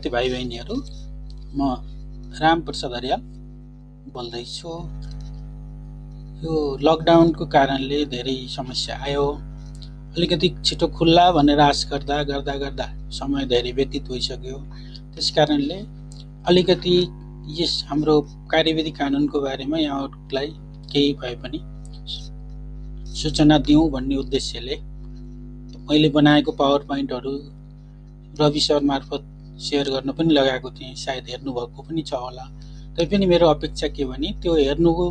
विद्यार्थी भाइ बहिनीहरू, म रामप्रसाद अर्याल बोल्दैछु। यो लकडाउनको कारणले धेरै समस्या आयो। अलिकति छिटो खुल्ला भनेर आश गर्दा गर्दा गर्दा समय धेरै व्यतीत भइसक्यो। त्यस कारणले अलिकति यस हाम्रो कार्यविधि कानुनको बारेमा यहाँहरूलाई केही भए पनि सूचना दिउँ भन्ने उद्देश्यले मैले बनाएको पावर पोइन्टहरू रवि सर मार्फत सेयर गर्न पनि लगाएको थिएँ। सायद हेर्नुभएको पनि छ होला। तैपनि मेरो अपेक्षा के भने त्यो हेर्नुभयो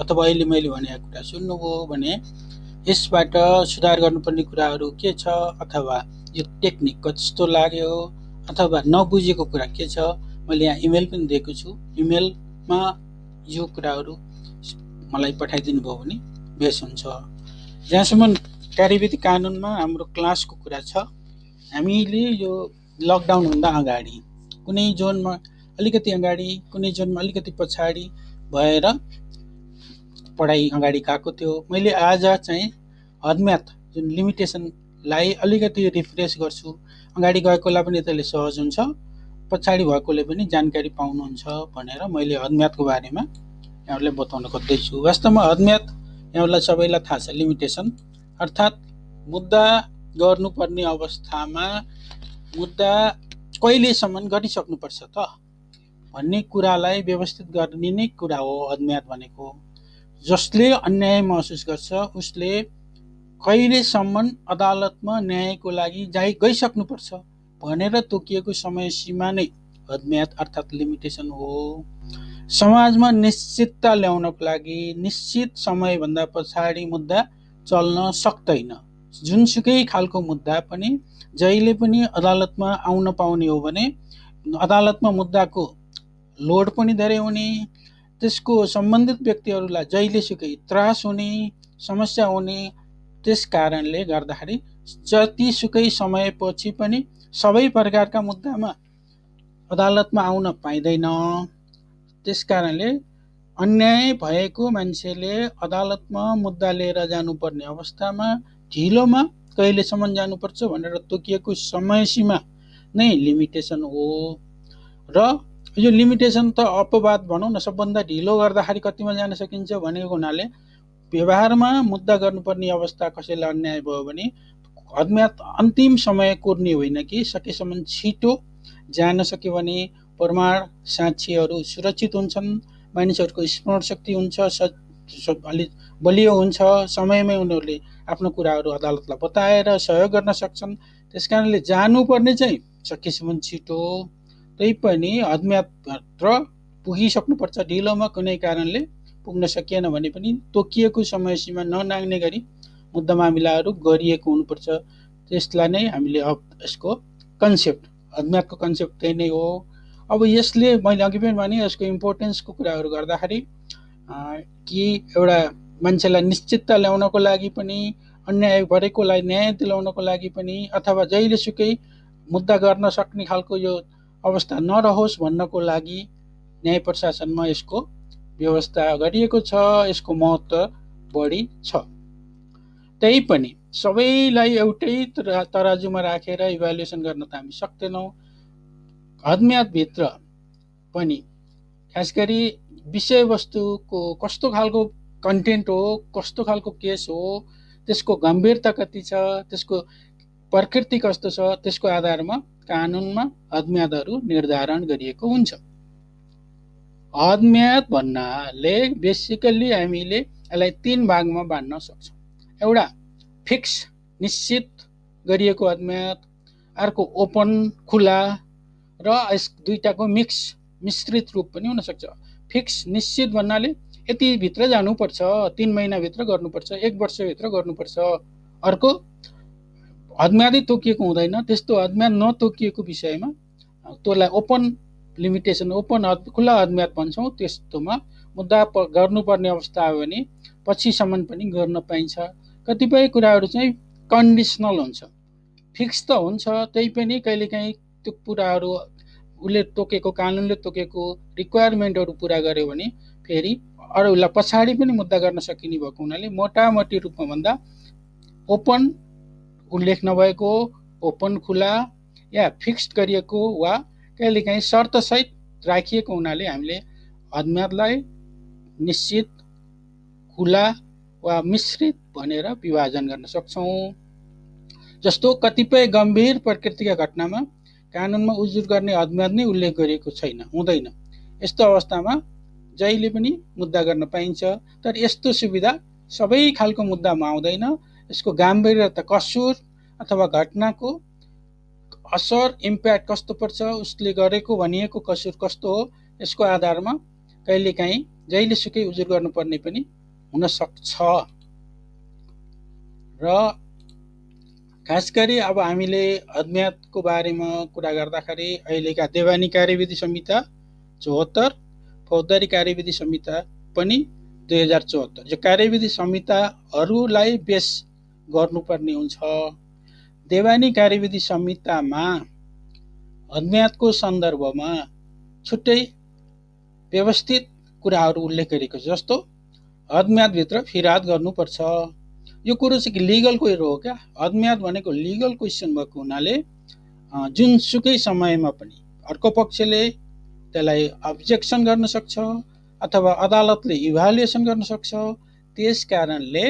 अथवा अहिले मैले भनेको कुरा सुन्नुभयो भने यसबाट सुधार गर्नुपर्ने कुराहरू के छ, अथवा यो टेक्निक कस्तो लाग्यो, अथवा नबुझेको कुरा के छ, मैले यहाँ इमेल पनि दिएको छु। इमेलमा यो कुराहरू मलाई पठाइदिनु भयो भने बेस हुन्छ। जहाँसम्म कार्यविधि कानुनमा हाम्रो क्लासको कुरा छ, हामीले यो लकडाउन हुँदा अगाडि कुनै जोनमा अलिकति अगाडि, कुनै जोनमा अलिकति पछाडि भएर पढाइ अगाडि गएको थियो। मैले आज चाहिँ हदम्याथ जुन लिमिटेसनलाई अलिकति रिफ्रेस गर्छु। अगाडि गएकोलाई पनि त्यसले सहज हुन्छ, पछाडि भएकोले पनि जानकारी पाउनुहुन्छ भनेर मैले हदम्याथको बारेमा यहाँहरूलाई बताउन खोज्दैछु। वास्तवमा हदम्याथ यहाँहरूलाई सबैलाई थाहा छ। लिमिटेसन अर्थात् मुद्दा गर्नुपर्ने अवस्थामा मुद्दा कहिलेसम्म गरिसक्नुपर्छ त भन्ने कुरालाई व्यवस्थित गर्ने नै कुरा हो हदम्याथ भनेको। जसले अन्याय महसुस गर्छ उसले कहिलेसम्म अदालतमा न्यायको लागि गइसक्नुपर्छ भनेर तोकिएको समय सीमा नै हदम्याथ अर्थात् लिमिटेसन हो। समाजमा निश्चितता ल्याउनको लागि निश्चित समयभन्दा पछाडि मुद्दा चल्न सक्दैन। जुनसुकै खालको मुद्दा पनि जहिले पनि अदालतमा आउन पाउने हो भने अदालतमा मुद्दाको लोड पनि धेरै हुने, त्यसको सम्बन्धित व्यक्तिहरूलाई जहिलेसुकै त्रास हुने, समस्या हुने। त्यस कारणले गर्दाखेरि जतिसुकै समयपछि पनि सबै प्रकारका मुद्दामा अदालतमा आउन पाइँदैन। त्यस कारणले अन्याय भएको मान्छेले अदालतमा मुद्दा लिएर जानुपर्ने अवस्थामा ढिलोमा कहिलेसम्म जानुपर्छ भनेर तोकिएको समय सीमा नै लिमिटेसन हो। र यो लिमिटेसन त अपवाद भनौँ न, सबभन्दा ढिलो गर्दाखेरि कतिमा जान सकिन्छ भनेको हुनाले व्यवहारमा मुद्दा गर्नुपर्ने अवस्था कसैलाई अन्याय भयो भने हदम्याथ अन्तिम समय कोर्ने होइन कि सकेसम्म छिटो जान सक्यो भने प्रमाण साक्षीहरू सुरक्षित हुन्छन्, मानिसहरूको स्मरण शक्ति हुन्छ, अलिक बलियो हुन्छ, समयमै उनीहरूले आफ्नो कुराहरू अदालतलाई बताएर सहयोग गर्न सक्छन्। त्यसकारणले जानुपर्ने चाहिँ सकेसम्म छिटो, तैपनि हदम्याथभित्र पुगिसक्नुपर्छ। ढिलोमा कुनै कारणले पुग्न सकिएन भने पनि तोकिएको समय सीमा ननाग्ने गरी मुद्दा मामिलाहरू गरिएको हुनुपर्छ। त्यसलाई नै हामीले यसको कन्सेप्ट, हदम्याथको कन्सेप्ट त्यही नै हो। अब यसले मैले अघि पनि भने यसको इम्पोर्टेन्सको कुराहरू गर्दाखेरि कि एउटा मान्छेलाई निश्चितता ल्याउनको लागि पनि, अन्याय गरेकोलाई न्याय दिलाउनको लागि पनि, अथवा जहिलेसुकै मुद्दा गर्न सक्ने खालको यो अवस्था नरहोस् भन्नको लागि न्याय प्रशासनमा यसको व्यवस्था गरिएको छ। यसको महत्त्व बढी छ। त्यही पनि सबैलाई एउटै तराजुमा राखेर इभ्यालुएसन गर्न त हामी सक्दैनौँ। हदम्याथभित्र पनि खास गरी विषयवस्तुको कस्तो खालको कन्टेन्ट हो, कस्तो खालको केस हो, त्यसको गम्भीरता कति छ, त्यसको प्रकृति कस्तो छ, त्यसको आधारमा कानुनमा हदम्याथहरू निर्धारण गरिएको हुन्छ। हदम्याथ भन्नाले बेसिकल्ली हामीले यसलाई 3 भागमा बाँड्न सक्छौँ। एउटा फिक्स निश्चित गरिएको हदम्याथ, अर्को ओपन खुला, र यस दुईटाको मिश्रित रूप पनि हुन सक्छ। फिक्स निश्चित भन्नाले यति भित्र जानुपर्छ, 3 महिनाभित्र गर्नुपर्छ, 1 वर्षभित्र गर्नुपर्छ। अर्को हदम्याथै तोकिएको हुँदैन, त्यस्तो हदम्याथ नतोकिएको विषयमा त्यसलाई ओपन लिमिटेसन, खुला हदम्याथ भन्छौँ। त्यस्तोमा मुद्दा गर्नुपर्ने अवस्था आयो भने पछिसम्म पनि गर्न पाइन्छ। कतिपय कुराहरू चाहिँ कन्डिसनल हुन्छ। फिक्स त हुन्छ, त्यही पनि कहिलेकाहीँ त्यो कुराहरू उसले तोकेको, कानुनले तोकेको रिक्वायरमेन्टहरू पुरा गर्यो भने फेरि अरूलाई पछाडि पनि मुद्दा गर्न सकिने भएको हुनाले मोटामोटी रूपमा भन्दा ओपन उल्लेख नभएको, ओपन खुला या फिक्स्ड गरिएको वा कहिलेकाहीँ शर्तसहित राखिएको हुनाले हामीले अज्ञातलाई निश्चित, खुला वा मिश्रित भनेर विभाजन गर्न सक्छौँ। जस्तो कतिपय गम्भीर प्रकृतिका घटनामा कानुनमा उजुर गर्ने अज्ञात नै उल्लेख गरिएको छैन, हुँदैन। यस्तो अवस्थामा जहिले पनि मुद्दा गर्न पाइन्छ। तर यस्तो सुविधा सबै खालको मुद्दामा आउँदैन। यसको गाम्भीर्यता, कसुर अथवा घटनाको असर, इम्प्याक्ट कस्तो पर्छ, उसले गरेको भनिएको कसुर कस्तो हो, यसको आधारमा कहिलेकाहीँ जहिलेसुकै उजुर गर्नुपर्ने पनि हुन सक्छ। र खास गरी अब हामीले अज्ञातको बारेमा कुरा गर्दाखेरि अहिलेका देवानी कार्यविधि संहिता 74, फौजदारी कार्यविधि संहिता पनि 2074, यो कार्यविधि संहिताहरूलाई बेस गर्नुपर्ने हुन्छ। देवानी कार्यविधि संहितामा अज्ञातको सन्दर्भमा छुट्टै व्यवस्थित कुराहरू उल्लेख गरेको छ। जस्तो अज्ञातभित्र फिराद गर्नुपर्छ। यो कुरो चाहिँ लिगल कुरो हो क्या। अज्ञात भनेको लिगल क्वेसन भएको हुनाले जुनसुकै समयमा पनि अर्को पक्षले त्यसलाई अब्जेक्सन गर्न सक्छ अथवा अदालतले इभ्यालुएसन गर्न सक्छ। त्यस कारणले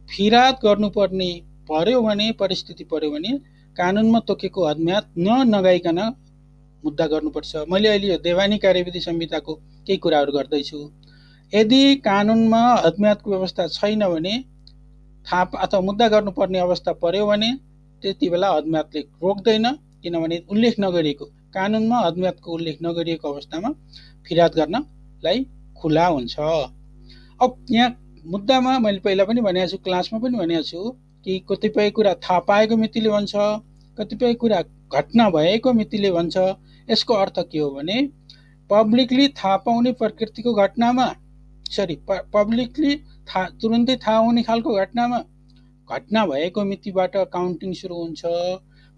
फिराद गर्नुपर्ने पर्यो भने, परिस्थिति पर्यो भने कानुनमा तोकेको अज्ञात नगाइकन मुद्दा गर्नुपर्छ। मैले अहिले यो देवानी कार्यविधि संहिताको केही कुराहरू गर्दैछु। यदि कानुनमा अज्ञातको व्यवस्था छैन भने, थाहा अथवा मुद्दा गर्नुपर्ने अवस्था पर्यो भने त्यति बेला अज्ञातले रोक्दैन, किनभने उल्लेख नगरिएको, कानुनमा अज्ञातको उल्लेख नगरिएको अवस्थामा फिराद गर्नलाई खुला हुन्छ। अब यहाँ मुद्दामा मैले पहिला पनि भनेको छु, क्लासमा पनि भनेको छु कि कतिपय कुरा थाहा पाएको मितिले भन्छ, कतिपय कुरा घटना भएको मितिले भन्छ। यसको अर्थ के हो भने पब्लिकली थाहा पाउने प्रकृतिको घटनामा, पब्लिकली तुरुन्तै थाहा हुने खालको घटनामा घटना भएको मितिबाट काउन्टिङ सुरु हुन्छ।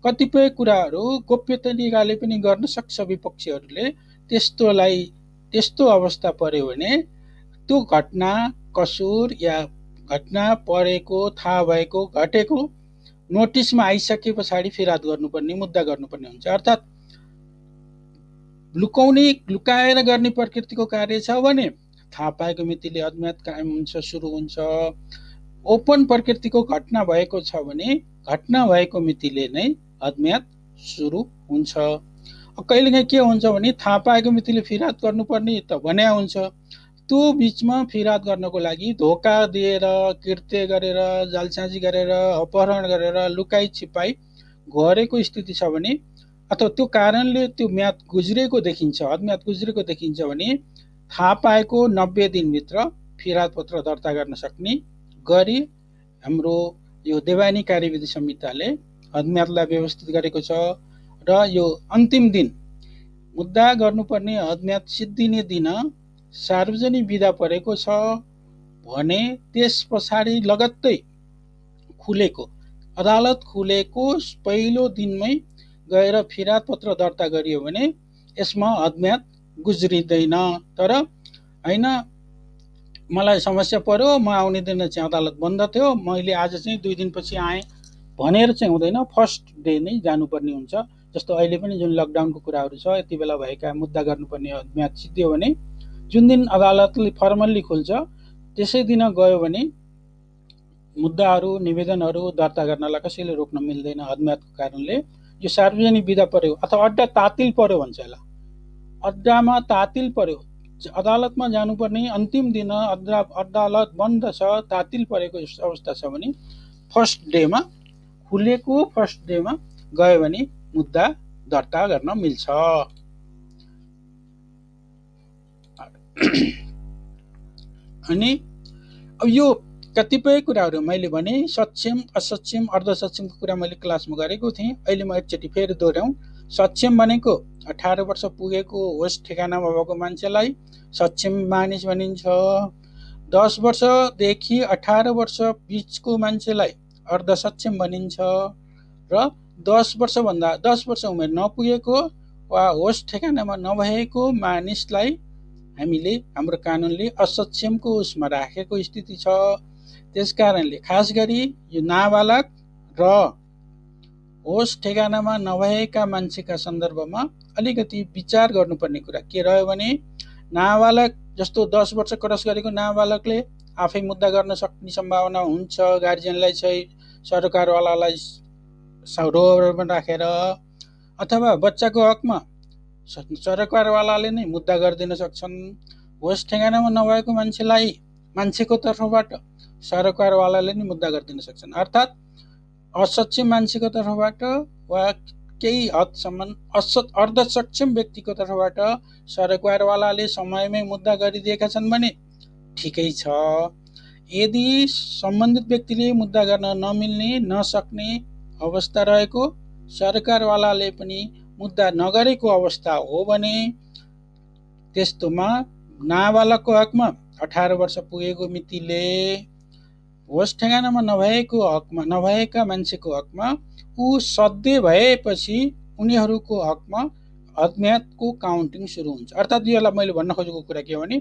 कतिपय कुराहरू गोप्य तरिकाले पनि गर्न सक्छ विपक्षीहरूले। त्यस्तो अवस्था पर्यो भने त्यो घटना, कसुर या घटना परेको, थाहा भएको, घटेको नोटिसमा आइसके पछाडि फिराद गर्नुपर्ने, मुद्दा गर्नुपर्ने हुन्छ। अर्थात् लुकाएर गर्ने प्रकृतिको कार्य छ भने थाहा पाएको मितिले अज्ञात कायम हुन्छ, सुरु हुन्छ। ओपन प्रकृतिको घटना भएको छ भने घटना भएको मितिले नै अज्ञात सुरु हुन्छ। कहिलेकाहीँ के हुन्छ भने थाहा पाएको मितिले फिराद गर्नुपर्ने त भने हुन्छ, त्यो बिचमा फिराद गर्नको लागि धोका दिएर, कृत्य गरेर, जालसाजी गरेर, अपहरण गरेर, लुकाई छिपाई गरेको स्थिति छ भने, अथवा त्यो कारणले त्यो म्याद गुज्रेको देखिन्छ, अज्ञात गुज्रेको देखिन्छ भने थाहा पाएको 90 दिनभित्र फिराद पत्र दर्ता गर्न सक्ने गरी हाम्रो यो देवानी कार्यविधि संहिताले अज्ञातलाई व्यवस्थित गरेको छ। र यो अन्तिम दिन मुद्दा गर्नुपर्ने अज्ञात सिद्धिने दिन सार्वजनिक बिदा परेको छ भने त्यस पछाडि लगत्तै अदालत खुलेको पहिलो दिनमै गएर फिराद पत्र दर्ता गरियो भने यसमा अज्ञात गुज्रिँदैन। तर हैन, मलाई समस्या पर्यो, म आउने दिन चाहिँ अदालत बन्द थियो, मैले आज चाहिँ 2 दिनपछि आएँ भनेर चाहिँ हुँदैन। फर्स्ट डे नै जानुपर्ने हुन्छ। जस्तो अहिले पनि जुन लकडाउनको कुराहरू छ, यति बेला भएका मुद्दा गर्नुपर्ने अज्ञात सिद्धियो भने जुन दिन अदालतले फर्मल्ली खुल्छ त्यसै दिन गयो भने मुद्दाहरू, निवेदनहरू दर्ता गर्नलाई कसैले रोक्न मिल्दैन अज्ञातको कारणले। यो सार्वजनिक बिदा पर्यो अथवा अड्डा तातिल पर्यो भन्छ यसलाई, अड्डामा तातिल पर्यो, अदालतमा जानुपर्ने अन्तिम दिन अदालत बन्द छ, तातिल परेको अवस्था छ भने फर्स्ट डेमा, खुलेको फर्स्ट डेमा गयो भने मुद्दा दर्ता गर्न मिल्छ। अनि अब यो कतिपय कुराहरू मैले भने सक्षम, असक्षम, अर्धसक्षमको कुरा मैले क्लासमा गरेको थिएँ। अहिले म एकचोटि फेरि दोहोऱ्याउँ। सक्षम भनेको 18 वर्ष पुगेको होस् ठेगानामा भएको मान्छेलाई सक्षम मानिस भनिन्छ। 10 वर्षदेखि 18 वर्ष बिचको मान्छेलाई अर्धसक्षम भनिन्छ। र 10 वर्ष उमेर नपुगेको वा होस् ठेगानामा नभएको मानिसलाई हामीले, हाम्रो कानुनले असक्षमको उसमा राखेको स्थिति छ। त्यसकारणले खास गरी यो नाबालक र होस ठेगानामा नभएका मान्छेका सन्दर्भमा अलिकति विचार गर्नुपर्ने कुरा के रह्यो भने नाबालक जस्तो 10 वर्ष क्रस गरेको नाबालकले आफै मुद्दा गर्न सक्ने सम्भावना हुन्छ। गार्जियनलाई चाहिँ सरकारवालालाई रोबरमा राखेर अथवा बच्चाको हकमा सरकारवालाले नै मुद्दा गरिदिन सक्छन्। होस ठेगानामा नभएको मान्छेको तर्फबाट सरकारवालाले नै मुद्दा गरिदिन सक्छन्। अर्थात् असक्षम मान्छेको तर्फबाट वा केही हदसम्म अर्धसक्षम व्यक्तिको तर्फबाट सरकारवालाले समयमै मुद्दा गरिदिएका छन् भने ठिकै छ। यदि सम्बन्धित व्यक्तिले मुद्दा गर्न नमिल्ने नसक्ने अवस्था रहेको सरकारवालाले पनि मुद्दा नगरेको अवस्था हो भने त्यस्तोमा नाबालकको हकमा 18 वर्ष पुगेको मितिले होस ठेगानामा नभएका मान्छेको हकमा ऊ सधैँ भएपछि उनीहरूको हकमा अज्ञातको काउन्टिङ सुरु हुन्छ। अर्थात् यसलाई मैले भन्न खोजेको कुरा के हो भने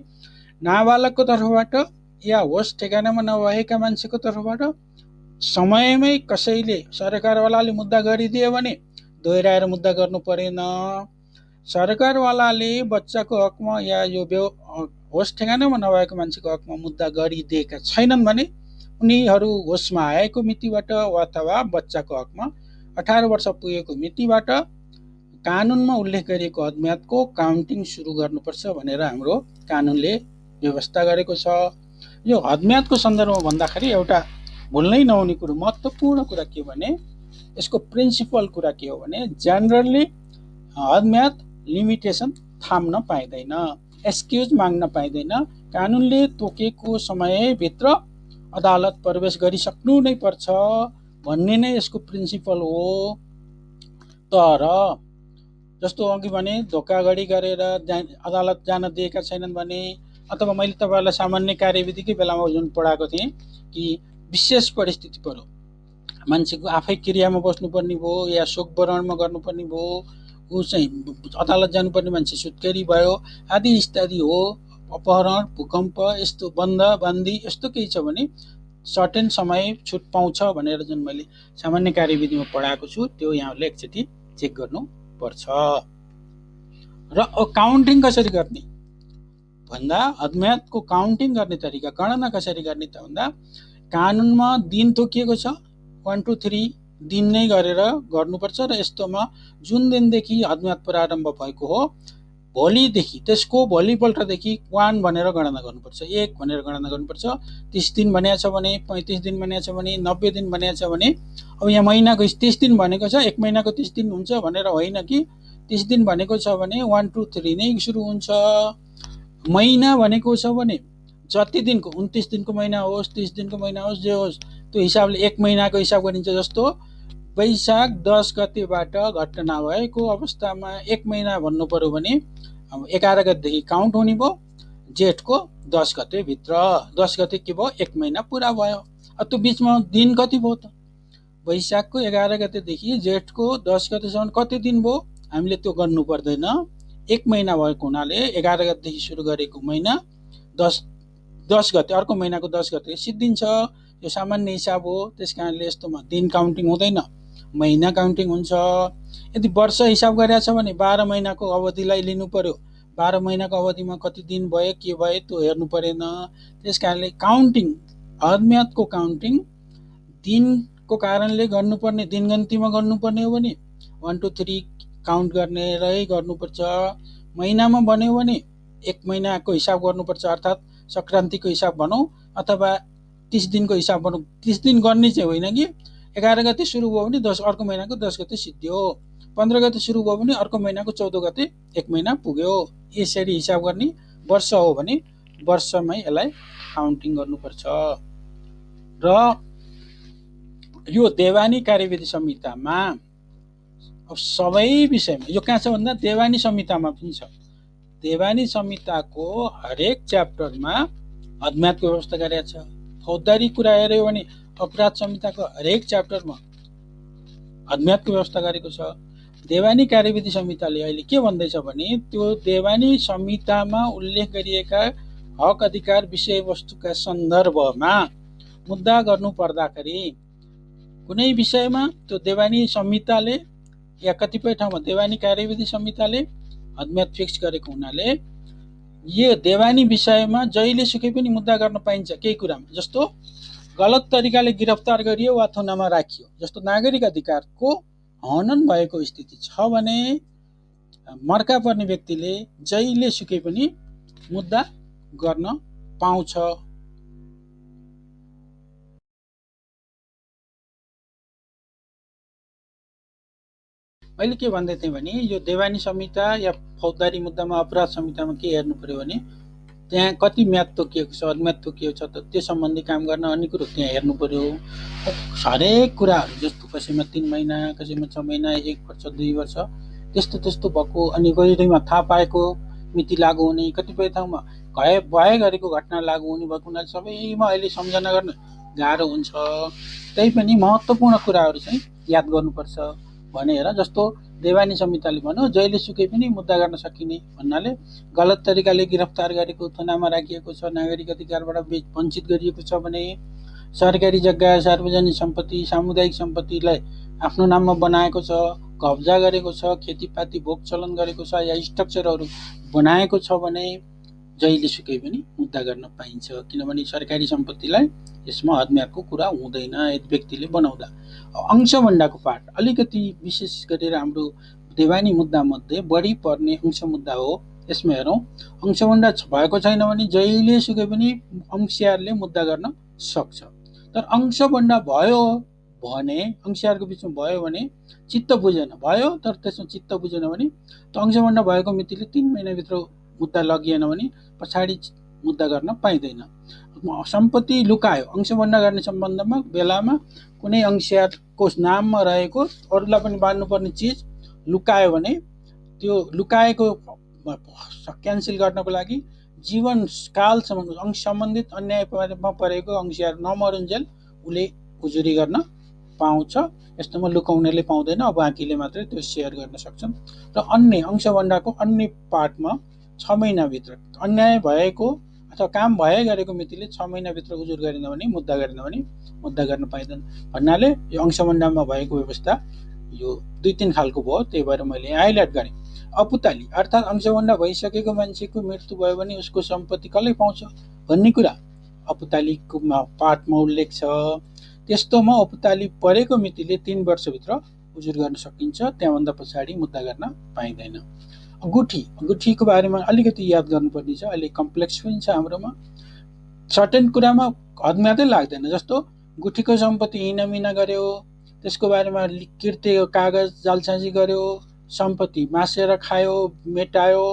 नाबालकको तर्फबाट या होस ठेगानामा नभएका मान्छेको तर्फबाट समयमै कसैले सरकारवालाले मुद्दा गरिदियो भने दोहोऱ्याएर मुद्दा गर्नु परेन। सरकारवालाले बच्चाको हकमा या यो होस ठेगानामा नभएको मान्छेको हकमा मुद्दा गरिदिएका छैनन् भने उनीहरू होसमा आएको मितिबाट अथवा बच्चाको हकमा 18 वर्ष पुगेको मितिबाट कानुनमा उल्लेख गरिएको अज्ञातको काउन्टिङ सुरु गर्नुपर्छ भनेर हाम्रो कानुनले व्यवस्था गरेको छ। यो अज्ञातको सन्दर्भमा भन्दाखेरि एउटा भुल्नै नहुने कुरो महत्त्वपूर्ण कुरा के भने यसको प्रिन्सिपल कुरा के हो भने जेनरली अज्ञात लिमिटेसन थाम्न पाइँदैन, एक्सक्युज माग्न पाइँदैन। कानुनले तोकेको समयभित्र अदालत प्रवेश गरिसक्नु नै पर्छ भन्ने नै यसको प्रिन्सिपल हो। तर जस्तो अघि भने धोकाधडी गरेर अदालत जान दिएका छैनन् भने अथवा मैले तपाईहरुलाई सामान्य कार्यविधिकै बेलामा जुन पढाएको थिएँ कि विशेष परिस्थिति पर्यो, मान्छेको आफै क्रियामा बस्नुपर्ने भयो या शोक वरणमा गर्नुपर्ने भयो, ऊ चाहिँ अदालत जानुपर्ने मान्छे सुत्केरी भयो आदि इत्यादि हो, अपहरण भूकम्प यस्तो बन्दी यस्तो केही छ भने सर्टेन समय छुट पाउँछ भनेर जुन मैले सामान्य कार्यविधिमा पढाएको छु त्यो यहाँले एकचोटि चेक गर्नु पर्छ। र काउन्टिङ कसरी गर्ने भन्दा अज्ञातको काउन्टिङ गर्ने तरिका गणना कसरी गर्ने त भन्दा कानुनमा दिन तोकिएको छ 1 2 3 दिन नै गरेर गर्नुपर्छ र यस्तोमा जुन दिनदेखि अज्ञात प्रारम्भ भएको हो भोलिदेखि त्यसको भोलिपल्टदेखि 1 भनेर गणना गर्नुपर्छ, 1 भनेर गणना गर्नुपर्छ। 30 दिन भनेको छ भने 35 दिन भनेको छ भने 90 दिन भनेको छ भने अब यहाँ महिनाको 30 दिन भनेको छ 1 महिनाको 30 दिन हुन्छ भनेर होइन कि 30 दिन भनेको छ भने 1 2 3 नै सुरु हुन्छ। महिना भनेको छ भने जति दिनको 29 दिनको महिना होस् 30 दिनको महिना होस् जे होस् त्यो हिसाबले 1 महिनाको हिसाब गरिन्छ। जस्तो वैशाख 10 गतेबाट घटना भएको अवस्थामा 1 महिना भन्नु पर्यो भने अब 11 गतेदेखि काउन्ट हुने भयो, जेठको 10 गते भित्र 10 गते के भयो 1 महिना पुरा भयो। त्यो बीचमा दिन कति भयो त वैशाखको 11 गतेदेखि जेठको 10 गतेसम्म कति दिन भयो हामीले त्यो गर्नु पर्दैन। 1 महिना भएको हुनाले 11 गतेदेखि सुरु गरेको महिना 10 गते अर्को महिनाको 10 गते सिद्धिन्छ। यो सामान्य हिसाब हो, त्यसकारणले यस्तोमा दिन काउन्टिङ हुँदैन, महिना काउन्टिङ हुन्छ। यदि वर्ष हिसाब गरेको छ भने 12 महिनाको अवधिलाई लिनु पर्यो, 12 महिनाको अवधिमा कति दिन भयो के भयो त्यो हेर्नु परेन। त्यसकारणले काउन्टिङ अज्ञातको काउन्टिङ दिनको कारणले गर्नुपर्ने दिनगन्तीमा गर्नुपर्ने हो भने 1 2 3 काउन्ट गर्नेरै गर्नुपर्छ। महिनामा बन्यो भने 1 महिनाको हिसाब गर्नुपर्छ, अर्थात् संक्रान्तिको हिसाब भनौँ अथवा 30 दिनको हिसाब भनौँ। 30 दिन गर्ने चाहिँ होइन कि 11 गते सुरु भयो भने 10 अर्को महिनाको 10 गते सिद्धियो, 15 गते सुरु भयो भने अर्को महिनाको 14 गते 1 महिना पुग्यो। यसरी हिसाब गर्ने। वर्ष हो भने वर्षमै यसलाई काउन्टिङ गर्नुपर्छ। र यो देवानी कार्यविधि संहितामा अब सबै विषयमा यो कहाँ छ भन्दा देवानी संहितामा पनि छ। देवानी संहिताको हरेक च्याप्टरमा अज्ञातको व्यवस्था गरेको छ। फौजदारी कुरा हेर्यो भने अपराध संहिताको हरेक च्याप्टरमा अज्ञातको व्यवस्था गरेको छ। देवानी कार्यविधि संहिताले अहिले के भन्दैछ भने त्यो देवानी संहितामा उल्लेख गरिएका हक अधिकार विषयवस्तुका सन्दर्भमा मुद्दा गर्नु पर्दाखेरि कुनै विषयमा त्यो देवानी संहिताले या कतिपय ठाउँमा देवानी कार्यविधि संहिताले हदम्याद फिक्स गरेको हुनाले यो देवानी विषयमा जहिले सुकै पनि मुद्दा गर्न पाइन्छ। केही कुरामा जस्तो गलत तरिकाले गिरफ्तार गरियो वा थुनामा राखियो जस्तो नागरिक अधिकारको हनन भएको स्थिति छ भने मर्का पर्ने व्यक्तिले जहिले सुकै पनि मुद्दा गर्न पाउँछ। मैले के भन्दै थिएँ भने यो देवानी संहिता या फौजदारी मुद्दामा अपराध संहितामा के हेर्नु पर्यो भने त्यहाँ कति म्याद तोकिएको छ, अदम्याद तोकिएको छ त त्यो सम्बन्धी काम गर्न अन्य कुरो त्यहाँ हेर्नु पर्यो। हरेक कुराहरू जस्तो कसैमा 3 महिना, कसैमा 6 महिना, 1 वर्ष, 2 वर्ष त्यस्तो भएको, अनि कहिलेमा थाहा पाएको मिति लागू हुने, कतिपय ठाउँमा भए गरेको घटना लागू हुने भएको हुनाले सबैमा अहिले सम्झना गर्न गाह्रो हुन्छ। त्यही पनि महत्त्वपूर्ण कुराहरू चाहिँ याद गर्नुपर्छ भनेर जस्तो देवानी संहिताले भन्यो जहिले सुकै पनि मुद्दा गर्न सकिने भन्नाले गलत तरिकाले गिरफ्तार गरेको, थुनामा राखिएको छ, नागरिक अधिकारबाट वञ्चित गरिएको छ भने, सरकारी जग्गा, सार्वजनिक सम्पत्ति, सामुदायिक सम्पत्तिलाई आफ्नो नाममा बनाएको छ, कब्जा गरेको छ, खेतीपाती भोग चलन गरेको छ या स्ट्रक्चरहरू बनाएको छ भने जहिले सुकै पनि मुद्दा गर्न पाइन्छ। किनभने सरकारी सम्पत्तिलाई यसमा हदम्यादको कुरा हुँदैन यदि व्यक्तिले बनाउँदा। अंशभण्डाको पाठ अलिकति विशेष गरेर हाम्रो देवानी मुद्दा मध्ये बढी पर्ने अंश मुद्दा हो। यसमा हेरौँ, अंशभण्डा भएको छैन भने जहिले सुकै पनि अंशियारले मुद्दा गर्न सक्छ। तर अंशभण्डा भयो भने, अंशियारको बिचमा भयो भने चित्त बुझेन, भयो तर त्यसमा चित्त बुझेन भने त अंशभण्डा भएको मितिले 3 महिनाभित्र मुद्दा लगिएन भने पछाडि मुद्दा गर्न पाइँदैन। सम्पत्ति लुकायो, अंशभण्डा गर्ने सम्बन्धमा बेलामा कुनै अंशियारको नाममा रहेको अरूलाई पनि बाँड्नुपर्ने चिज लुकायो भने त्यो लुकाएको क्यान्सल गर्नको लागि जीवनकालसम्म सम्बन्धित अन्यायमा परेको अंशियार नमरुन्जेल उसले उजुरी गर्न पाउँछ। यस्तोमा लुकाउनेले पाउँदैन, बाँकीले मात्रै त्यो सेयर गर्न सक्छन्। र अन्य अंशभण्डाको अन्य पार्टमा 6 महिनाभित्र अन्याय भएको अथवा काम भए गरेको मितिले 6 महिनाभित्र उजुर गरेन भने, मुद्दा गरेन भने मुद्दा गर्न पाइँदैन भन्नाले यो अंशभण्डामा भएको व्यवस्था यो 2-3 खालको भयो। त्यही भएर मैले हाइलाइट गरेँ। अपुताली अर्थात् अंशभण्डा भइसकेको मान्छेको मृत्यु भयो भने उसको सम्पत्ति कसले पाउँछ भन्ने कुरा अपुतालीको पाठमा उल्लेख छ। त्यस्तोमा अपुताली परेको मितिले 3 वर्षभित्र उजुर गर्न सकिन्छ, त्यहाँभन्दा पछाडि मुद्दा गर्न पाइँदैन। गुठीको बारेमा अलिकति याद गर्नुपर्ने छ। अहिले कम्प्लेक्स पनि छ हाम्रोमा। सर्टेन कुरामा हदम्यादै लाग्दैन, जस्तो गुठीको सम्पत्ति हिनामिना गर्यो, त्यसको बारेमा कृत्य कागज जालसाजी गर्यो, सम्पत्ति मासेर खायो, मेटायो,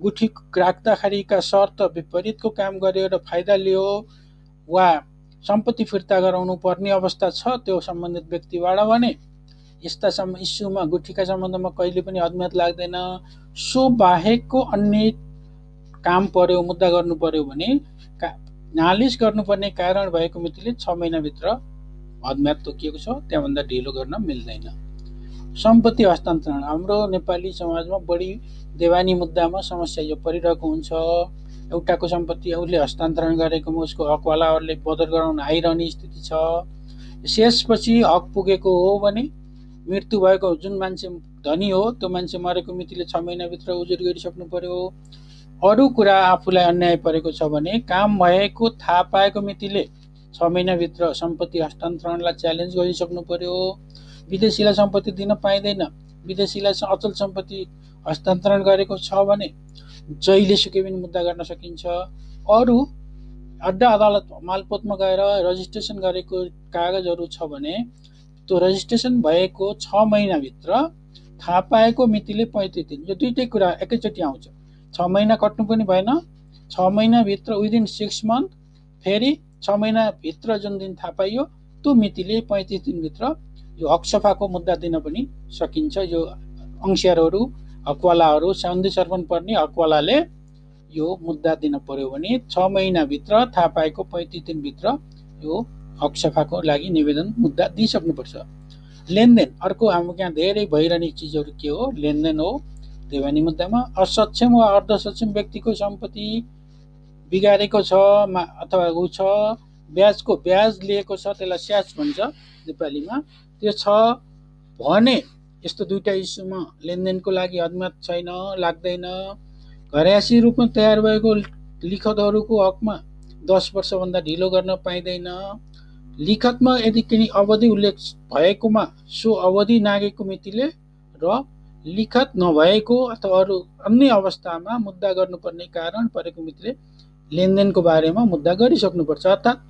गुठी राख्दाखेरिका शर्त विपरीतको काम गर्यो र फाइदा लियो वा सम्पत्ति फिर्ता गराउनु पर्ने अवस्था छ त्यो सम्बन्धित व्यक्तिबाट भने यस्ता इस्युमा गुठीका सम्बन्धमा कहिले पनि हदम्याद लाग्दैन। सो बाहेकको अन्य काम पर्यो, मुद्दा गर्नु पर्यो भने नालिस गर्नुपर्ने कारण भएको मितिले 6 महिनाभित्र हदम्याद तोकिएको छ, त्यहाँभन्दा ढिलो गर्न मिल्दैन। सम्पत्ति हस्तान्तरण हाम्रो नेपाली समाजमा बढी देवानी मुद्दामा समस्या यो परिरहेको हुन्छ। एउटाको सम्पत्ति उसले हस्तान्तरण गरेकोमा उसको हकवालाहरूले बदर गराउन आइरहने स्थिति छ। शेषपछि हक पुगेको हो भने मृत्यु भएको जुन मान्छे धनी हो त्यो मान्छे मरेको मितिले 6 महिनाभित्र उजुर गरिसक्नु पर्यो। अरू कुरा आफूलाई अन्याय परेको छ भने काम भएको थाहा पाएको मितिले 6 महिनाभित्र सम्पत्ति हस्तान्तरणलाई च्यालेन्ज गरिसक्नु पर्यो। विदेशीलाई सम्पत्ति दिन पाइँदैन, विदेशीलाई अचल सम्पत्ति हस्तान्तरण गरेको छ भने जहिले सुकै पनि मुद्दा गर्न सकिन्छ। अरू अड्डा अदालत मालपोतमा गएर रजिस्ट्रेसन गरेको कागजहरू छ भने त्यो रजिस्ट्रेसन भएको 6 महिनाभित्र थाहा पाएको मितिले 35 दिन, यो दुईटै कुरा एकैचोटि आउँछ। 6 महिना कट्नु पनि भएन, 6 महिनाभित्र विदिन 6 मन्थ, फेरि 6 महिनाभित्र जुन दिन थाहा पाइयो त्यो मितिले 35 दिनभित्र यो हकसफाको मुद्दा दिन पनि सकिन्छ। यो अंशियारहरू, हकवालाहरू, सन्धि सर्पण पर्ने हकवालाले यो मुद्दा दिन पर्यो भने 6 महिनाभित्र थाहा पाएको 35 दिनभित्र यो हकसफाको लागि निवेदन मुद्दा दिइसक्नुपर्छ। लेनदेन अर्को हाम्रो यहाँ धेरै भइरहने चिजहरू के हो? लेनदेन हो। देवानी मुद्दामा असक्षम वा अर्धसक्षम व्यक्तिको सम्पत्ति बिगारेको छ अथवा ऊ छ ब्याज लिएको छ, त्यसलाई स्याज भन्छ नेपालीमा, त्यो छ भने यस्तो दुईटा इस्युमा लेनदेनको लागि अज्ञात छैन, लाग्दैन। घरयासी रूपमा तयार भएको लिखतहरूको हकमा 10 वर्षभन्दा ढिलो गर्न पाइँदैन। लिखतमा यदि कुनै अवधि उल्लेख भएकोमा सो अवधि नागेको मितिले र लिखत नभएको अथवा अरू अन्य अवस्थामा मुद्दा गर्नुपर्ने कारण परेको मितिले लेनदेनको बारेमा मुद्दा गरिसक्नुपर्छ। अर्थात्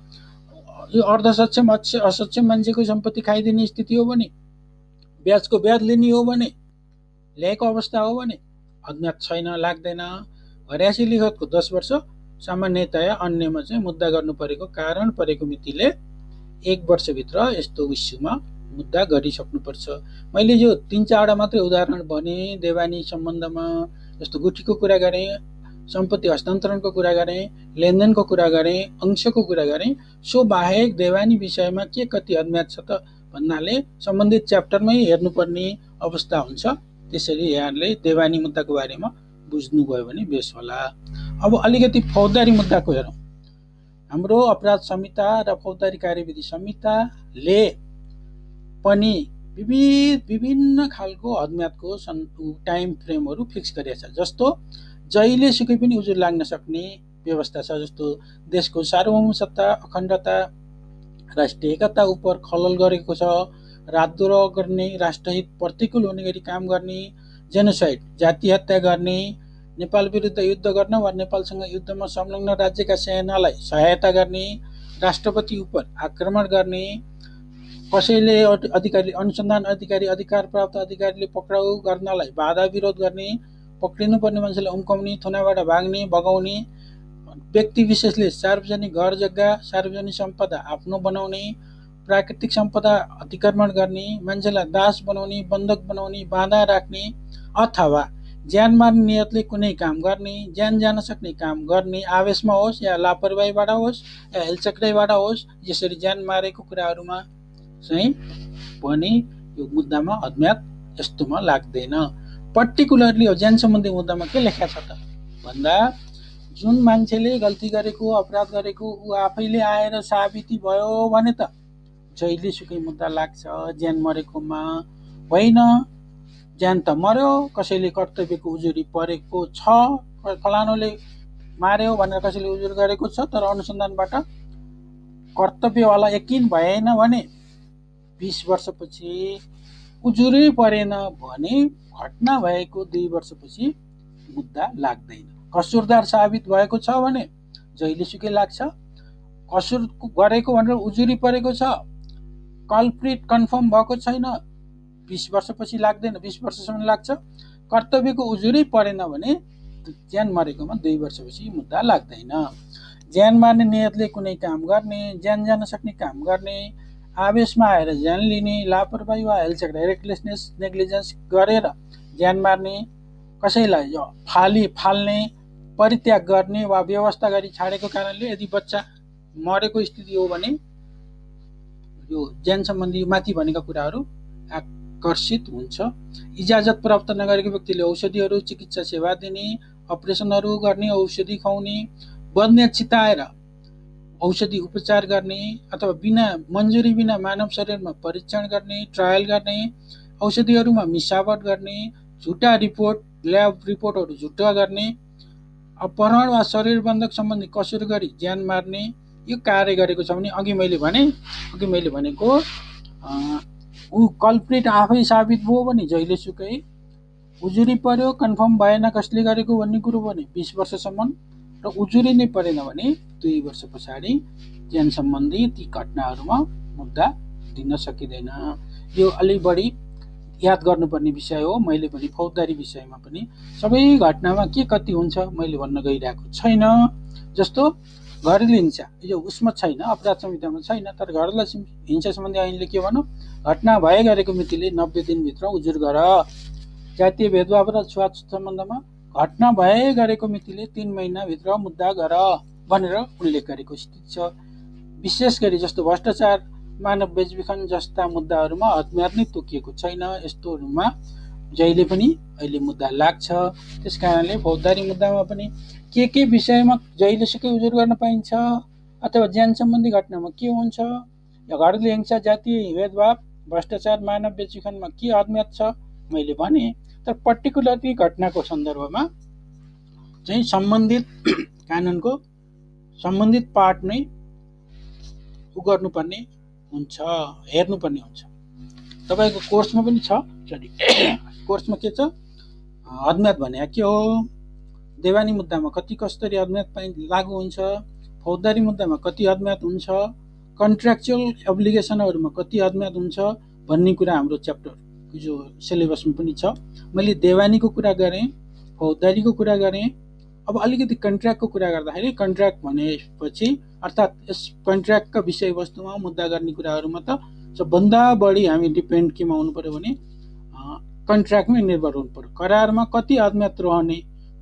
यो अर्धसक्षम असक्षम मान्छेको सम्पत्ति खाइदिने स्थिति हो भने, ब्याजको ब्याज लिने हो भने, ल्याएको अवस्था हो भने अज्ञात छैन, लाग्दैन। घरयासी लिखतको 10 वर्ष, सामान्यतया अन्यमा चाहिँ मुद्दा गर्नु परेको कारण परेको मितिले 1 वर्षभित्र यस्तो इस्युमा मुद्दा गरिसक्नुपर्छ। मैले यो 3-4 मात्रै उदाहरण भने, देवानी सम्बन्धमा जस्तो गुठीको कुरा गरेँ, सम्पत्ति हस्तान्तरणको कुरा गरेँ, लेनदेनको कुरा गरेँ, अंशको कुरा गरेँ। सो बाहेक देवानी विषयमा के कति अज्ञात छ त भन्नाले सम्बन्धित च्याप्टरमै हेर्नुपर्ने अवस्था हुन्छ। त्यसरी यहाँले देवानी मुद्दाको बारेमा बुझ्नुभयो भने बेस होला। अब अलिकति फौजदारी मुद्दाको हेरौँ। हाम्रो अपराध संहिता र फौजदारी कार्यविधि संहिताले पनि विभिन्न खालको अज्ञातको टाइम फ्रेमहरू फिक्स गरेको छ। जस्तो जहिले सुकै पनि उजुर लाग्न सक्ने व्यवस्था छ। जस्तो देशको सार्वभौम सत्ता, अखण्डता, राष्ट्रिय एकता उप खलल गरेको छ, राजद्रोह गर्ने, राष्ट्रहित प्रतिकूल हुने गरी काम गर्ने, जेनोसाइड जाति हत्या गर्ने, नेपाल विरुद्ध युद्ध गर्न वा नेपालसँग युद्धमा संलग्न राज्यका सेनालाई सहायता गर्ने, राष्ट्रपति उप आक्रमण गर्ने, कसैले अधिकारी अनुसन्धान अधिकारी अधिकार प्राप्त अधिकारीले पक्राउ गर्नलाई बाधा विरोध गर्ने, पक्रिनुपर्ने मान्छेलाई उम्काउने, थुनाबाट भाग्ने, बगाउने, व्यक्ति विशेषले सार्वजनिक घर जग्गा, सार्वजनिक सम्पदा आफ्नो बनाउने, प्राकृतिक सम्पदा अतिक्रमण गर्ने, मान्छेलाई दास बनाउने, बन्धक बनाउने, बाँधा राख्ने अथवा ज्यान मार्ने नियतले कुनै काम गर्ने, ज्यान जान सक्ने काम गर्ने, आवेशमा होस् या लापरवाहीबाट होस् या हेलचक्राइबाट होस्, यसरी ज्यान मारेको कुराहरूमा चाहिँ पनि यो मुद्दामा अज्ञात यस्तोमा लाग्दैन। पर्टिकुलरली ज्यान सम्बन्धी मुद्दामा के लेखा छ त भन्दा, जुन मान्छेले गल्ती गरेको, अपराध गरेको ऊ आफैले आएर साबिती भयो भने त जहिले सुकै मुद्दा लाग्छ। ज्यान मरेकोमा होइन, ज्यान त मर्यो, कसैले कर्तव्यको उजुरी परेको छ, फलानुले मार्यो भनेर कसैले उजुर गरेको छ, तर अनुसन्धानबाट कर्तव्यवाला यकिन भएन भने 20 वर्षपछि उजुरै परेन भने घटना भएको 2 वर्षपछि मुद्दा लाग्दैन। कसुरदार साबित भएको छ भने जहिलेसुकै लाग्छ। कसुर गरेको भनेर उजुरी परेको छ, कल्प्रिट कन्फर्म भएको छैन, 20 वर्षपछि लाग्दैन, 20 वर्षसम्म लाग्छ। कर्तव्यको उजुरै परेन भने ज्यान मरेकोमा 2 वर्षपछि मुद्दा लाग्दैन। ज्यान मार्ने नियतले कुनै काम गर्ने, ज्यान जान सक्ने काम गर्ने, आवेशमा आएर ज्यान लिने, लापरवाही वा हेलचक्राइ रेकलेसनेस नेग्लिजेन्स गरेर ज्यान मार्ने, कसैलाई फाल्ने, परित्याग गर्ने वा व्यवस्था गरी छाडेको कारणले यदि बच्चा मरेको स्थिति हो भने यो ज्यान सम्बन्धी माथि भनेका कुराहरू आकर्षित हुन्छ। इजाजत प्राप्त नगरेको व्यक्तिले औषधिहरू, चिकित्सा सेवा दिने, अपरेसनहरू गर्ने, औषधि खुवाउने, बन्ने चिताएर औषधि उपचार गर्ने अथवा बिना मन्जुरी बिना मानव शरीरमा परीक्षण गर्ने, ट्रायल गर्ने, औषधिहरूमा मिसावट गर्ने, झुटा रिपोर्ट, ल्याब रिपोर्टहरू झुटा गर्ने, अपहरण वा शरीर बन्धक सम्बन्धी कसुर गरी ज्यान मार्ने यो कार्य गरेको छ भने अघि मैले भनेको ऊ कल्प्रिट आफै साबित भयो भने जहिलेसुकै उजुरी पर्यो, कन्फर्म भएन कसले गरेको भन्ने कुरो भने 20 वर्षसम्म, र उजुरी नै परेन भने 2 वर्ष पछाडि ज्यान सम्बन्धी ती घटनाहरूमा मुद्दा दिन सकिँदैन। यो अलि बढी याद गर्नुपर्ने विषय हो। मैले पनि फौजदारी विषयमा पनि सबै घटनामा के कति हुन्छ मैले भन्न गइरहेको छैन। जस्तो घरेलु हिंसा यो उसमा छैन, अपराध संहितामा छैन, तर घरेलु हिंसा सम्बन्धी ऐनले के भन्यो, घटना भए गरेको मितिले 90 दिनभित्र उजुर गर। जातीय भेदभाव र छुवाछुत सम्बन्धमा घटना भए गरेको मितिले 3 महिनाभित्र मुद्दा गर भनेर उल्लेख गरेको स्थिति छ। विशेष गरी जस्तो भ्रष्टाचार, मानव बेचबिखन जस्ता मुद्दाहरूमा अज्ञात नै तोकिएको छैन। यस्तोहरूमा जहिले पनि अहिले मुद्दा लाग्छ। त्यसकारणले फौजदारी मुद्दामा पनि के विषयमा जहिलेसुकै उजुर गर्न पाइन्छ अथवा ज्यान सम्बन्धी घटनामा के हुन्छ, या घरेलु हिंसा, जातीय भेदभाव, भ्रष्टाचार, मानव बेचबिखनमा के अद्म्यात छ मैले भने। तर पर्टिकुलरली घटनाको सन्दर्भमा चाहिँ सम्बन्धित कानुनको सम्बन्धित पार्ट नै उ गर्नुपर्ने हुन्छ, हेर्नुपर्ने हुन्छ। तपाईको कोर्समा पनि छ, सरी कोर्समा के छ, अद्म्यात भने के हो, देवानी मुद्दामा कति कसरी अद्म्यात लागू हुन्छ, फौजदारी मुद्दामा कति अद्म्यात हुन्छ, कन्ट्र्याक्चुअल एब्लिगेसनहरुमा कति अद्म्यात हुन्छ भन्ने कुरा हाम्रो च्याप्टर जो सिलेबसमा पनि छ। मैले देवानीको कुरा गरेँ, फौजदारीको कुरा गरेँ। अब अलिकति कन्ट्र्याक्टको कुरा गर्दाखेरि, कन्ट्र्याक्ट भनेपछि अर्थात् यस कन्ट्र्याक्टका विषयवस्तुमा मुद्दा गर्ने कुराहरुमा त सबभन्दा बढी हामी डिपेन्ड केमा हुनु पर्यो भने कन्ट्र्याक्टमै निर्भर हुनु पर्यो। करारमा कति अद्म्यात रहने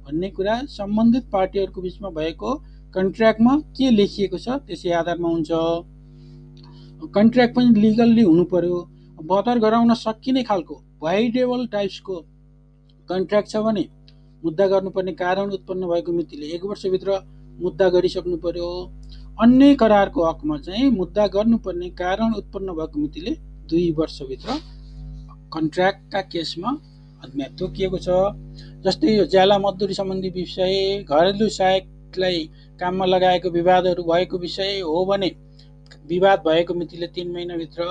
भन्ने कुरा सम्बन्धित पार्टीहरुको बीचमा भएको कन्ट्र्याक्टमा के लेखिएको छ त्यसै आधारमा हुन्छ। कन्ट्र्याक्ट पनि लिगल्ली हुनु पर्यो, बदर गराउन सकिने खालको भाइडेबल टाइप्सको कन्ट्र्याक्ट छ भने मुद्दा गर्नुपर्ने कारण उत्पन्न भएको मितिले 1 वर्षभित्र मुद्दा गरिसक्नु पर्यो। अन्य करारको हकमा चाहिँ मुद्दा गर्नुपर्ने कारण उत्पन्न भएको मितिले 2 वर्षभित्र कन्ट्र्याक्टका केसमा अद्म्यात तोकिएको छ। जस्तै यो ज्याला मजदुरी सम्बन्धी विषय, घरेलु सहायकलाई काममा लगाएको विवादहरू भएको विषय हो भने विवाद भएको मितिले 3 महिनाभित्र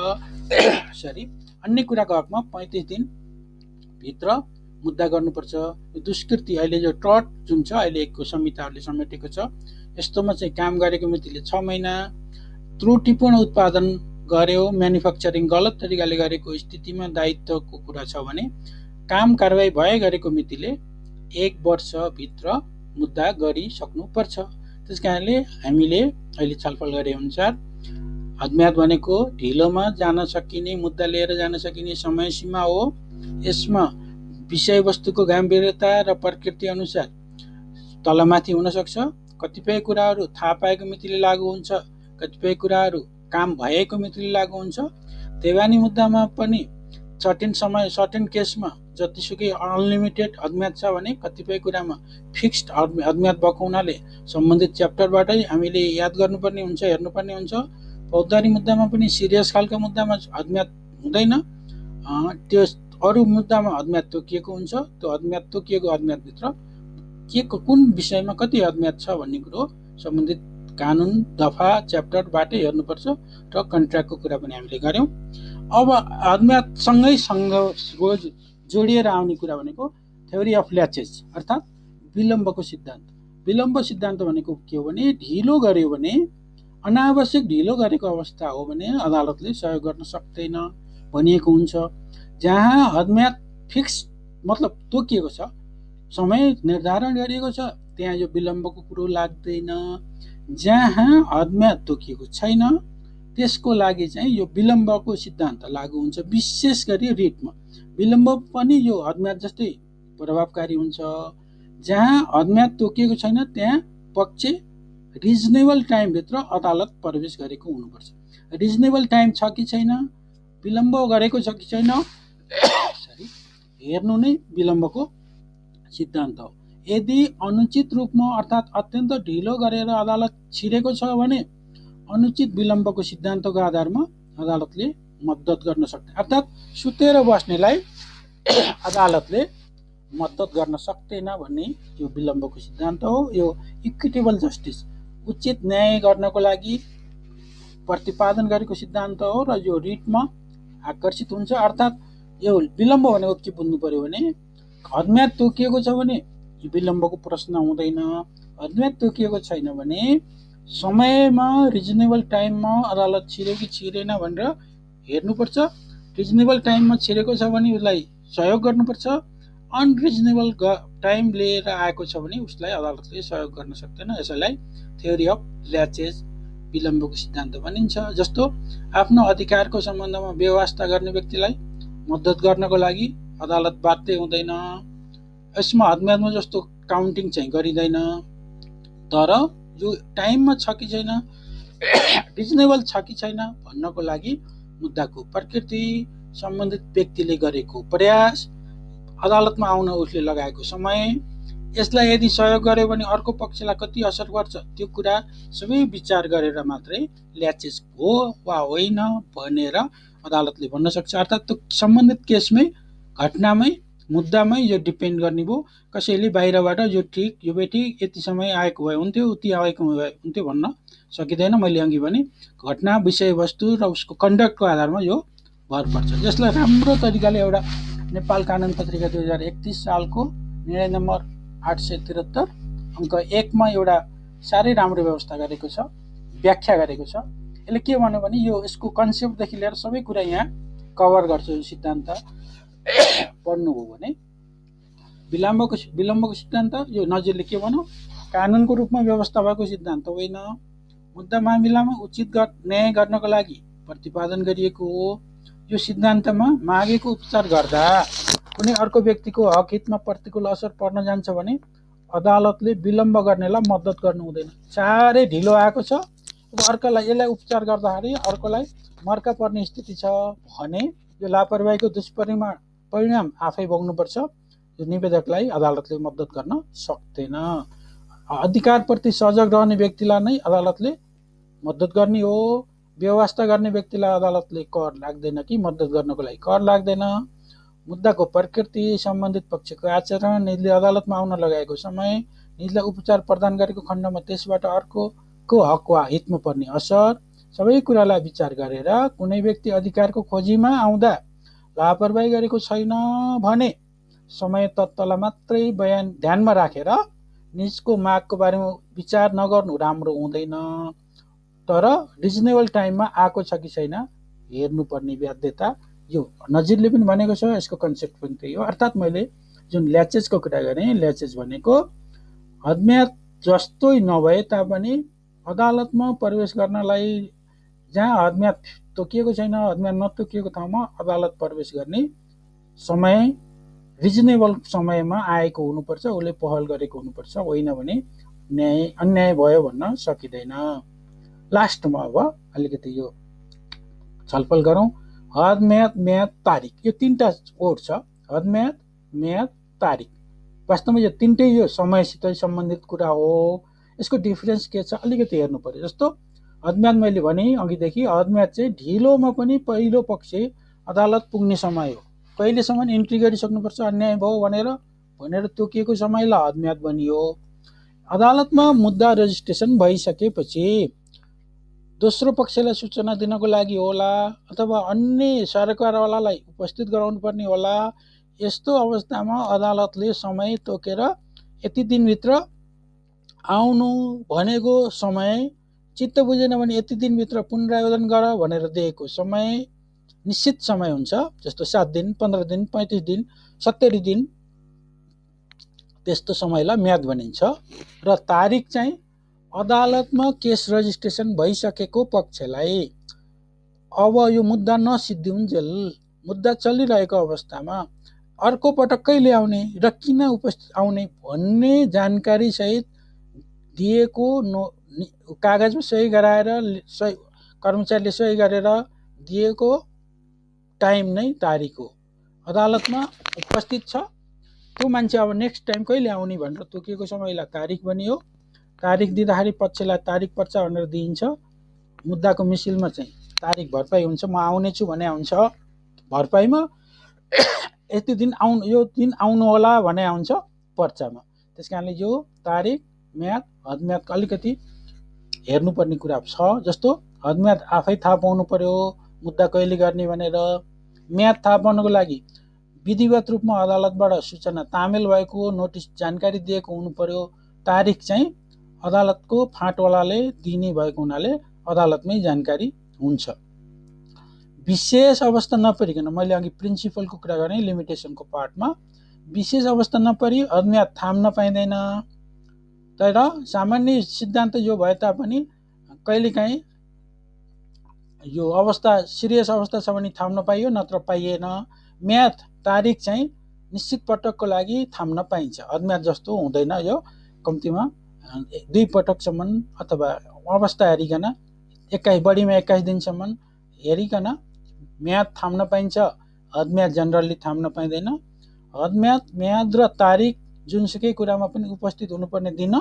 सरी अन्य कुराको हकमा 35 दिनभित्र मुद्दा गर्नुपर्छ। दुष्कृति अहिले जो ट्रट जुन छ अहिलेको संहिताहरूले समेटेको छ, यस्तोमा चाहिँ काम गरेको मितिले 6 महिना, त्रुटिपूर्ण उत्पादन गर्यो, म्यानुफ्याक्चरिङ गलत तरिकाले गरेको स्थितिमा दायित्वको कुरा छ भने काम कारबाही भए गरेको मितिले 1 वर्षभित्र मुद्दा गरिसक्नुपर्छ। त्यसकारणले हामीले अहिले छलफल गरे अनुसार अद्म्यात भनेको ढिलोमा जान सकिने, मुद्दा लिएर जान सकिने समय सीमा हो। यसमा विषयवस्तुको गम्भीरता र प्रकृति अनुसार तलमाथि हुन सक्छ। कतिपय कुराहरू थाहा पाएको मितिले लागू हुन्छ, कतिपय कुराहरू काम भएको मितिले लागू हुन्छ। देवानी मुद्दामा पनि सर्टेन समय सर्टेन केसमा जतिसुकै अनलिमिटेड अद्म्यात छ भने कतिपय कुरामा फिक्स्ड अद्म्यात भएको हुनाले सम्बन्धित च्याप्टरबाटै हामीले याद गर्नुपर्ने हुन्छ, हेर्नुपर्ने हुन्छ। फौजदारी मुद्दामा पनि सिरियस खालको मुद्दामा अद्म्यात हुँदैन, त्यो अरू मुद्दामा अद्म्यात तोकिएको हुन्छ। त्यो अद्म्यात तोकिएको अद्म्यातभित्र के कुन विषयमा कति अद्म्यात छ भन्ने कुरो सम्बन्धित कानुन दफा च्याप्टरबाटै हेर्नुपर्छ र कन्ट्र्याक्टको कुरा पनि हामीले गर्यौं। अब अद्म्यातसँगै जोडिएर आउने कुरा भनेको थ्योरी अफ ल्याचेज अर्थात् विलम्बको सिद्धान्त। विलम्ब सिद्धान्त भनेको के हो भने ढिलो गर्यो भने, अनावश्यक ढिलो गरेको अवस्था हो भने अदालतले सहयोग गर्न सक्दैन भनिएको हुन्छ। जहाँ अद्म्यात फिक्स मतलब तोकिएको छ, समय निर्धारण गरिएको छ, त्यहाँ यो विलम्बको कुरो लाग्दैन। जहाँ अद्म्यात तोकिएको छैन त्यसको लागि चाहिँ यो विलम्बको सिद्धान्त लागू हुन्छ। विशेष गरी रिटमा विलम्ब पनि यो अद्म्यात जस्तै प्रभावकारी हुन्छ। जहाँ अद्म्यात तोकिएको छैन त्यहाँ पक्ष रिजनेबल टाइमभित्र अदालत प्रवेश गरेको हुनुपर्छ। रिजनेबल टाइम छ कि छैन, विलम्ब गरेको छ कि छैन हेर्नु नै विलम्बको सिद्धान्त हो। यदि अनुचित रूपमा अर्थात् अत्यन्त ढिलो गरेर अदालत छिरेको छ भने अनुचित विलम्बको सिद्धान्तको आधारमा अदालतले मद्दत गर्न सक्दैन। अर्थात् सुतेर बस्नेलाई अदालतले मद्दत गर्न सक्दैन भन्ने यो विलम्बको सिद्धान्त हो। यो इक्विटेबल जस्टिस उचित न्याय गर्नको लागि प्रतिपादन गरेको सिद्धान्त हो र यो रिटमा आकर्षित हुन्छ। अर्थात् यो विलम्ब भनेको के बुझ्नु पर्यो भने अद्म्यात तोकिएको छ भने विलम्बको प्रश्न हुँदैन। अद्म्यात तोकिएको छैन भने समयमा रिजनेबल टाइममा अदालत छिर्यो कि छिरेन भनेर हेर्नुपर्छ। रिजनेबल टाइममा छिरेको छ भने उसलाई सहयोग गर्नुपर्छ। अनरिजनेबल टाइम लिएर आएको छ भने उसलाई अदालतले सहयोग गर्न सक्दैन। यसैलाई थ्योरी अफ ल्याचेज विलम्बको सिद्धान्त भनिन्छ। जस्तो आफ्नो अधिकारको सम्बन्धमा व्यवस्था गर्ने व्यक्तिलाई मद्दत गर्नको लागि अदालत बाध्य हुँदैन। यसमा अद्म्यातमा जस्तो काउन्टिङ चाहिँ गरिँदैन। तर यो टाइममा छ कि छैन, रिजनेबल छ कि छैन भन्नको लागि मुद्दाको प्रकृति, सम्बन्धित व्यक्तिले गरेको प्रयास, अदालतमा आउन उसले लगाएको समय यसलाई यदि सहयोग गर्यो भने अर्को पक्षलाई कति असर गर्छ त्यो कुरा सबै विचार गरेर मात्रै ल्याचेज हो वा होइन भनेर अदालतले भन्न सक्छ। अर्थात् त्यो सम्बन्धित केसमै घटनामै मुद्दामै यो डिपेन्ड गर्ने भयो। कसैले बाहिरबाट यो ठिक यो बेठिक यति समय आएको भए हुन्थ्यो उति आएको भए हुन्थ्यो भन्न सकिँदैन। मैले अघि भने घटना विषयवस्तु र उसको कन्डक्टको आधारमा यो भर पर्छ। यसलाई राम्रो तरिकाले एउटा नेपाल कानुन पत्रिका 2031 सालको निर्णय नम्बर 873 अङ्क 1 मा एउटा साह्रै राम्रो व्यवस्था गरेको छ, व्याख्या गरेको छ। यसले के भन्यो भने यो यसको कन्सेप्टदेखि लिएर सबै कुरा यहाँ कभर गर्छ। यो सिद्धान्त पढ्नुभयो भने विलम्बको सिद्धान्त यो नजिरले के भन्यो, कानुनको रूपमा व्यवस्था भएको सिद्धान्त होइन, मुद्दा मामिलामा उचित न्याय गर्नको लागि प्रतिपादन गरिएको हो। यो सिद्धान्तमा मागेको उपचार गर्दा कुनै अर्को व्यक्तिको हक हितमा प्रतिकूल असर पर्न जान्छ भने अदालतले विलम्ब गर्नेलाई मद्दत गर्नु हुँदैन। साह्रै ढिलो आएको छ, अब अर्कोलाई यसलाई उपचार गर्दाखेरि अर्कोलाई मर्का पर्ने स्थिति छ भने यो लापरवाहीको दुष्परिणाम आफै भोग्नुपर्छ। यो निवेदकलाई अदालतले मद्दत गर्न सक्दैन। अधिकारप्रति सजग रहने व्यक्तिलाई नै अदालतले मद्दत गर्ने हो। व्यवस्था गर्ने व्यक्तिलाई अदालतले कर लाग्दैन कि मद्दत गर्नको लागि कर लाग्दैन। मुद्दाको प्रकृति, सम्बन्धित पक्षको आचरण, निजले अदालतमा आउन लगाएको समय, निजलाई उपचार प्रदान गरेको खण्डमा त्यसबाट अर्कोको हक वा हितमा पर्ने असर, सबै कुरालाई विचार गरेर कुनै व्यक्ति अधिकारको खोजीमा आउँदा लापरवाही गरेको छैन भने समय तत्त्वलाई मात्रै ध्यानमा राखेर निजको मागको बारेमा विचार नगर्नु राम्रो हुँदैन। तर रिजनेबल टाइममा आएको छ कि छैन हेर्नुपर्ने बाध्यता यो नजिरले पनि भनेको छ। यसको कन्सेप्ट पनि त्यही हो। अर्थात् मैले जुन ल्याचेजको कुरा गरेँ, ल्याचेज भनेको हदम्याद जस्तै नभए तापनि अदालतमा प्रवेश गर्नलाई जहाँ हदम्याद तोकिएको छैन, हदम्याद नतोकिएको ठाउँमा अदालत प्रवेश गर्ने समय रिजनेबल समयमा आएको हुनुपर्छ, उसले पहल गरेको हुनुपर्छ, होइन भने अन्याय भयो भन्न सकिँदैन। लास्टमा अब अलिकति यो छलफल गरौँ। हदम्याद, म्याद, तारिक, यो तीनटा वर्ड छ। हदम्याद, म्याद, तारिक, वास्तवमा यो तीनटै यो समयसित सम्बन्धित कुरा हो। यसको डिफरेन्स के छ अलिकति हेर्नु पर्यो। जस्तो हदम्याद मैले भने अघिदेखि, हदम्याद चाहिँ ढिलोमा पनि पहिलो पक्ष अदालत पुग्ने समय हो। कहिलेसम्म इन्ट्री गरिसक्नुपर्छ अन्याय भयो भनेर तोकिएको समयलाई हदम्याद भनियो। अदालतमा मुद्दा रेजिस्ट्रेसन भइसकेपछि दोस्रो पक्षलाई सूचना दिनको लागि होला अथवा अन्य सरकारवालालाई उपस्थित गराउनु पर्ने होला। यस्तो अवस्थामा अदालतले समय तोकेर यति दिनभित्र आउनु भनेको समय चित्त बुझेन भने यति दिनभित्र पुनरावेदन गर भनेर दिएको समय निश्चित समय हुन्छ। जस्तो 7 दिन, 15 दिन, 35 दिन, 70 दिन, त्यस्तो समयलाई म्याद भनिन्छ। र तारिक चाहिँ अदालतमा केस रजिस्ट्रेसन भइसकेको पक्षलाई अब यो मुद्दा नसिद्धिउन्जेल मुद्दा चलिरहेको अवस्थामा अर्को पटक कहिले आउने र किन उपस्थित आउने भन्ने जानकारी सहित दिएको कागजमा सही गराएर कर्मचारीले सही गरेर दिएको टाइम नै तारिक हो। अदालतमा उपस्थित छ त्यो मान्छे अब नेक्स्ट टाइम कहिले आउने भनेर तोकिएको समयलाई तारिक भनियो। तारिक दिँदाखेरि पक्षलाई तारिक पर्छ भनेर दिइन्छ। मुद्दाको मिसिलमा चाहिँ तारिक भरपाई हुन्छ, म आउने छु भने हुन्छ भरपाईमा, यति दिन यो दिन आउनु होला भने आउँछ पर्चामा। त्यस कारणले यो तारिक, म्याद, हदम्यादको अलिकति हेर्नुपर्ने कुरा छ। जस्तो हदम्याद आफै थाहा पाउनु पर्यो मुद्दा कहिले गर्ने भनेर। म्याद थाहा पाउनको लागि विधिवत रूपमा अदालतबाट सूचना तामेल भएको नोटिस जानकारी दिएको हुनु पर्यो। तारिक चाहिँ अदालतको फाँटवालाले दिने भएको हुनाले अदालतमै जानकारी हुन्छ। विशेष अवस्था नपरिकन, मैले अघि प्रिन्सिपलको कुरा गरेँ लिमिटेसनको पार्टमा, विशेष अवस्था नपरि हदम्याद थाम्न पाइँदैन। तर सामान्य सिद्धान्त यो भए तापनि कहिलेकाहीँ यो अवस्था सिरियस अवस्था छ भने थाम्न पाइयो, नत्र पाइएन। म्याद, तारिक चाहिँ निश्चित पटकको लागि थाम्न पाइन्छ। हदम्याद जस्तो हुँदैन, यो कम्तीमा 2 पटकसम्म अथवा अवस्था हेरिकन 21 दिनसम्म हेरिकन म्याद थाम्न पाइन्छ। हदम्याद जनरली थाम्न पाइँदैन। हदम्याद, म्याद र तारिक जुनसुकै कुरामा पनि उपस्थित हुनुपर्ने दिन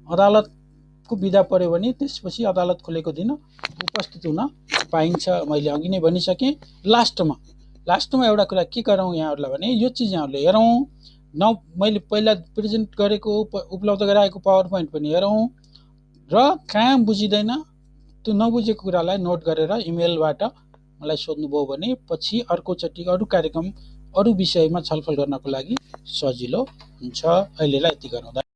अदालतको बिदा पर्यो भने त्यसपछि अदालत खुलेको दिन उपस्थित हुन पाइन्छ। मैले अघि नै भनिसकेँ। लास्टमा एउटा कुरा के गरौँ यहाँहरूलाई भने यो चिज यहाँहरूले हेरौँ न, मैले पहिला प्रेजेन्ट गरेको उपलब्ध गराएको पावर पोइन्ट पनि हेरौँ र कहाँ बुझिँदैन त्यो नबुझेको कुरालाई नोट गरेर इमेलबाट मलाई सोध्नुभयो भने पछि अर्कोचोटि अरू कार्यक्रम अरू विषयमा छलफल गर्नको लागि सजिलो हुन्छ। अहिलेलाई यति गरौँ।